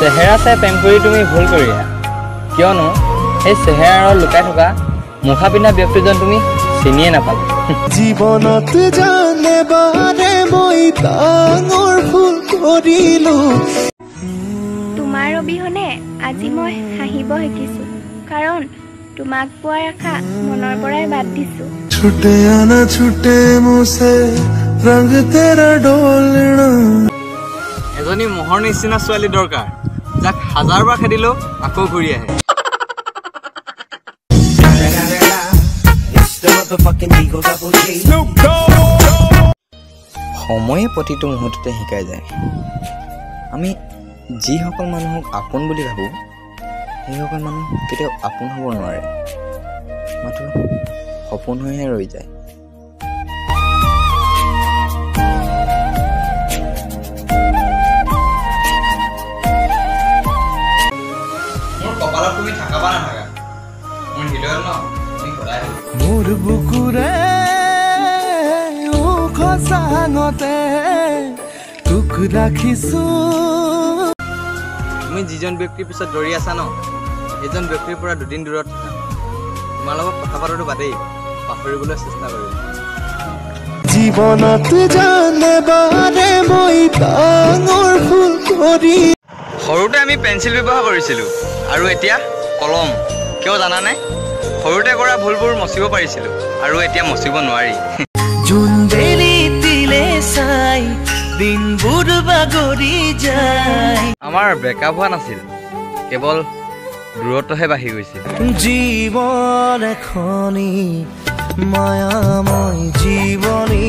চেহেৰা চাই প্ৰেম কৰি তুমি ভুল কৰিলা কিয়নো এই চেহেৰাৰ লুকাই থকা মুখা পিন্ধা ব্যক্তিজন তুমি চিনিয়ে নাপালা জীৱনত জানে বাৰে মই ডাঙৰ ভুল কৰিলো তোমাৰ অবিহনে আজি মই হাঁহিব শিকিছো কাৰণ তোমাক পোৱাৰ আশা মনৰ পৰাই বাদ দিছো ছুটে আনা ছুটে মুছে ৰং তেৰা ডলনা এজনী মোহৰ নিচিনা ছোৱালী দৰকাৰ যাক হাজাৰবাৰ খেদিলেও আকৌ ঘূৰি আহে সময়ে প্ৰতিটো মুহূৰ্ততে শিকাই যায় আমি যিসকল মানুহক আপোন বুলি ভাবোঁ সেইসকল মানুহ কেতিয়াও আপোন হ'ব নোৱাৰে মাত্ৰ সপোন হৈহে ৰৈ যায় মোৰ কপালত তুমি থাকাবা নাথাকা মোৰ হৃদয়ত ন তুমি সদায় মোৰ বুকুৰে খচাঙতে তোক ৰাখিছো তুমি যিজন ব্যক্তিৰ পিছত দৌৰি আছা ন সেইজন ব্যক্তিৰ পৰা দুদিন দূৰত থাকা তোমাৰ লগত কথা পতাটো বাদেই পাহৰিবলৈ চেষ্টা কৰিবা জীৱনত জানে বাৰে মই ডাঙৰ ভুল কৰি সৰুতে আমি পেঞ্চিল ব্যৱহাৰ কৰিছিলোঁ আৰু এতিয়া কলম কিয় জানানে সৰুতে কৰা ভুলবোৰ মচিব পাৰিছিলোঁ আৰু এতিয়া মচিব নোৱাৰি জোনবেলি তিলে চাই দিনবোৰ বাগৰি যায় আমাৰ ব্ৰেকআপ হোৱা নাছিল কেৱল দূৰত্বহে বাঢ়ি গৈছিল জীৱন এখনি মায়াময় জীৱনী